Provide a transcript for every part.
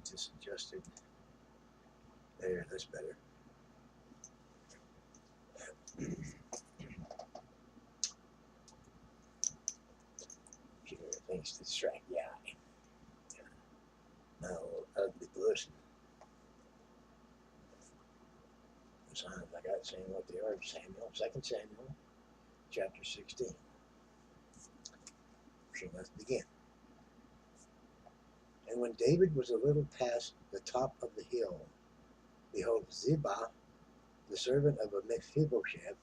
get this adjusted. There, that's better. Things distract the eye. No ugly person. Sometimes I got saying what they are. Samuel, 2 Samuel, chapter 16. So let's begin. And when David was a little past the top of the hill, behold, Ziba, the servant of Mephibosheth,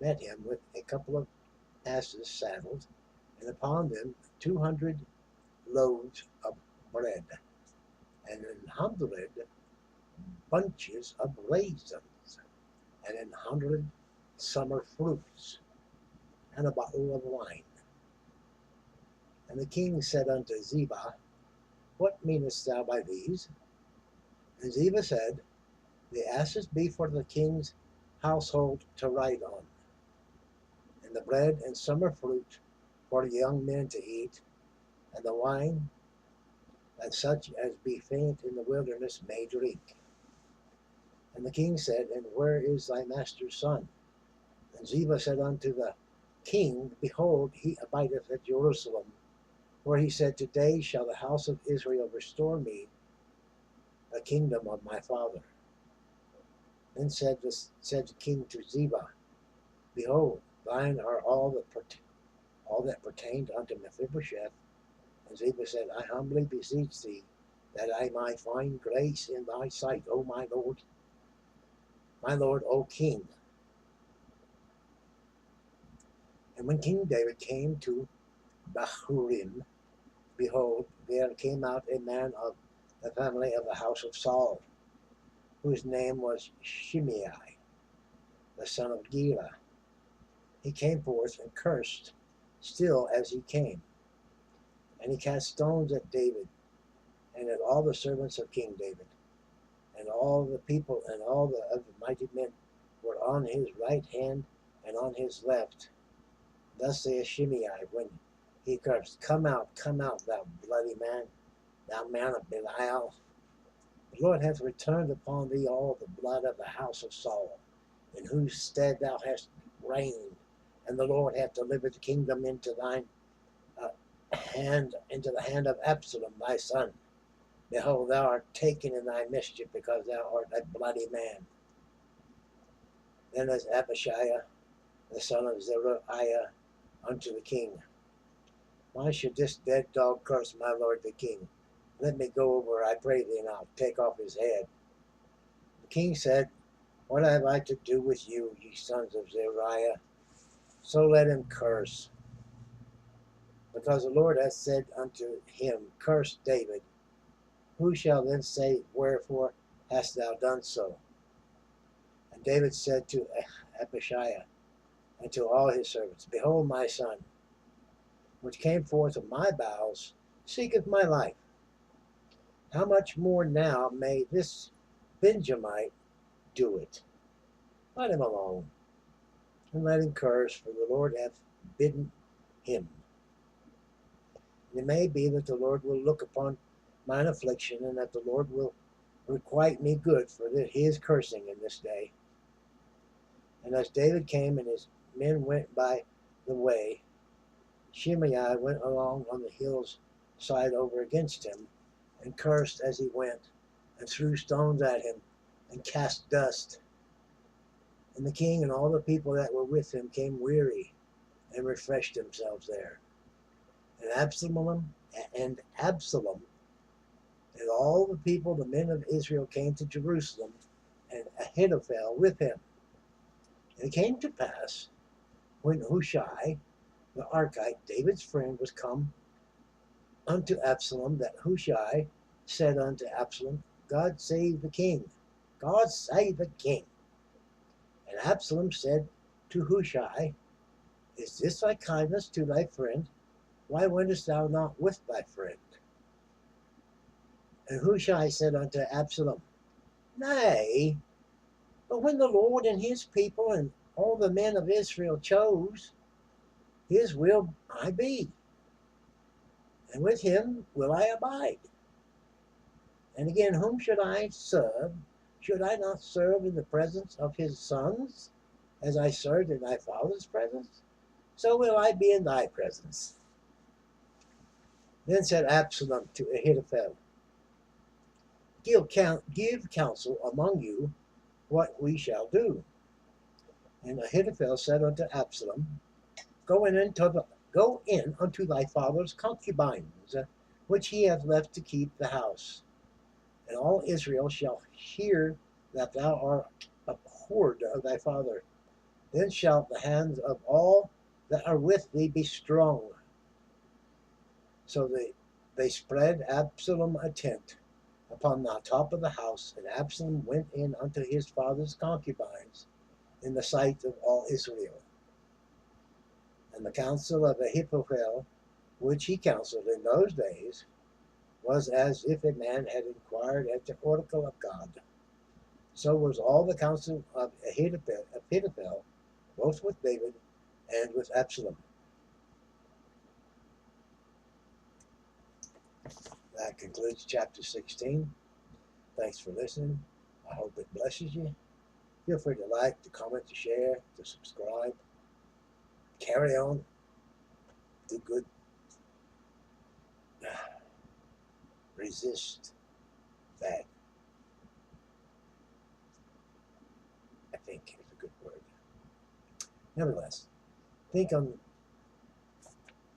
met him with a couple of asses saddled, and upon them 200 loaves of bread, and 100 bunches of raisins, and 100 summer fruits, and a bottle of wine. And the king said unto Ziba, What meanest thou by these? And Ziba said, The asses be for the king's household to ride on, and the bread and summer fruit for the young men to eat, and the wine that such as be faint in the wilderness may drink. And the king said, And where is thy master's son? And Ziba said unto the king, Behold, he abideth at Jerusalem, where he said, Today shall the house of Israel restore me the kingdom of my father. Then said the king to Ziba, Behold, thine are all that pertained unto Mephibosheth. And Ziba said, I humbly beseech thee, that I might find grace in thy sight, O my lord, O king. And when King David came to Bahurim, behold, there came out a man of the family of the house of Saul, whose name was Shimei, the son of Gera. He came forth and cursed still as he came. And he cast stones at David, and at all the servants of King David. And all the people and all the other mighty men were on his right hand and on his left. Thus saith Shimei when he cursed, Come out, thou bloody man, thou man of Belial. The Lord hath returned upon thee all the blood of the house of Saul, in whose stead thou hast reigned, and the Lord hath delivered the kingdom into thine hand, into the hand of Absalom thy son. Behold, thou art taken in thy mischief, because thou art a bloody man. Then as Abishai, the son of Zeruiah, unto the king, Why should this dead dog curse my lord the king? Let me go over, I pray thee, and I'll take off his head. The king said, What have I to do with you, ye sons of Zeruiah? So let him curse. Because the Lord hath said unto him, Curse David. Who shall then say, Wherefore hast thou done so? And David said to Abishai and to all his servants, Behold, my son, which came forth of my bowels, seeketh my life. How much more now may this Benjamite do it? Let him alone, and let him curse, for the Lord hath bidden him. And it may be that the Lord will look upon mine affliction, and that the Lord will requite me good for his cursing in this day. And as David came and his men went by the way, Shimei went along on the hill's side over against him, and cursed as he went, and threw stones at him, and cast dust. And the king and all the people that were with him came weary, and refreshed themselves there. And Absalom and all the people, the men of Israel, came to Jerusalem, and Ahithophel with him. And it came to pass, when Hushai the Archite, David's friend, was come unto Absalom, that Hushai said unto Absalom, God save the king. God save the king. And Absalom said to Hushai, Is this thy kindness to thy friend? Why wentest thou not with thy friend? And Hushai said unto Absalom, Nay, but when the Lord and his people and all the men of Israel chose, his will I be, and with him will I abide. And again, whom should I serve? Should I not serve in the presence of his sons, as I served in thy father's presence? So will I be in thy presence. Then said Absalom to Ahithophel, give counsel among you what we shall do. And Ahithophel said unto Absalom, Go in unto thy father's concubines, which he hath left to keep the house. And all Israel shall hear that thou art abhorred of thy father. Then shall the hands of all that are with thee be strong. So they spread Absalom a tent upon the top of the house, and Absalom went in unto his father's concubines in the sight of all Israel. And the counsel of Ahithophel, which he counseled in those days, was as if a man had inquired at the oracle of God. So was all the counsel of Ahithophel, both with David and with Absalom. That concludes chapter 16. Thanks for listening. I hope it blesses you. Feel free to like, to comment, to share, to subscribe. Carry on. Do good. Resist bad. I think is a good word. Nevertheless, think on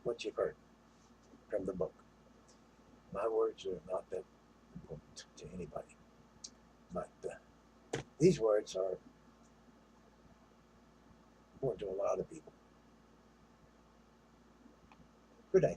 what you've heard from the book. My words are not that important to anybody, but these words are important to a lot of people. Good day.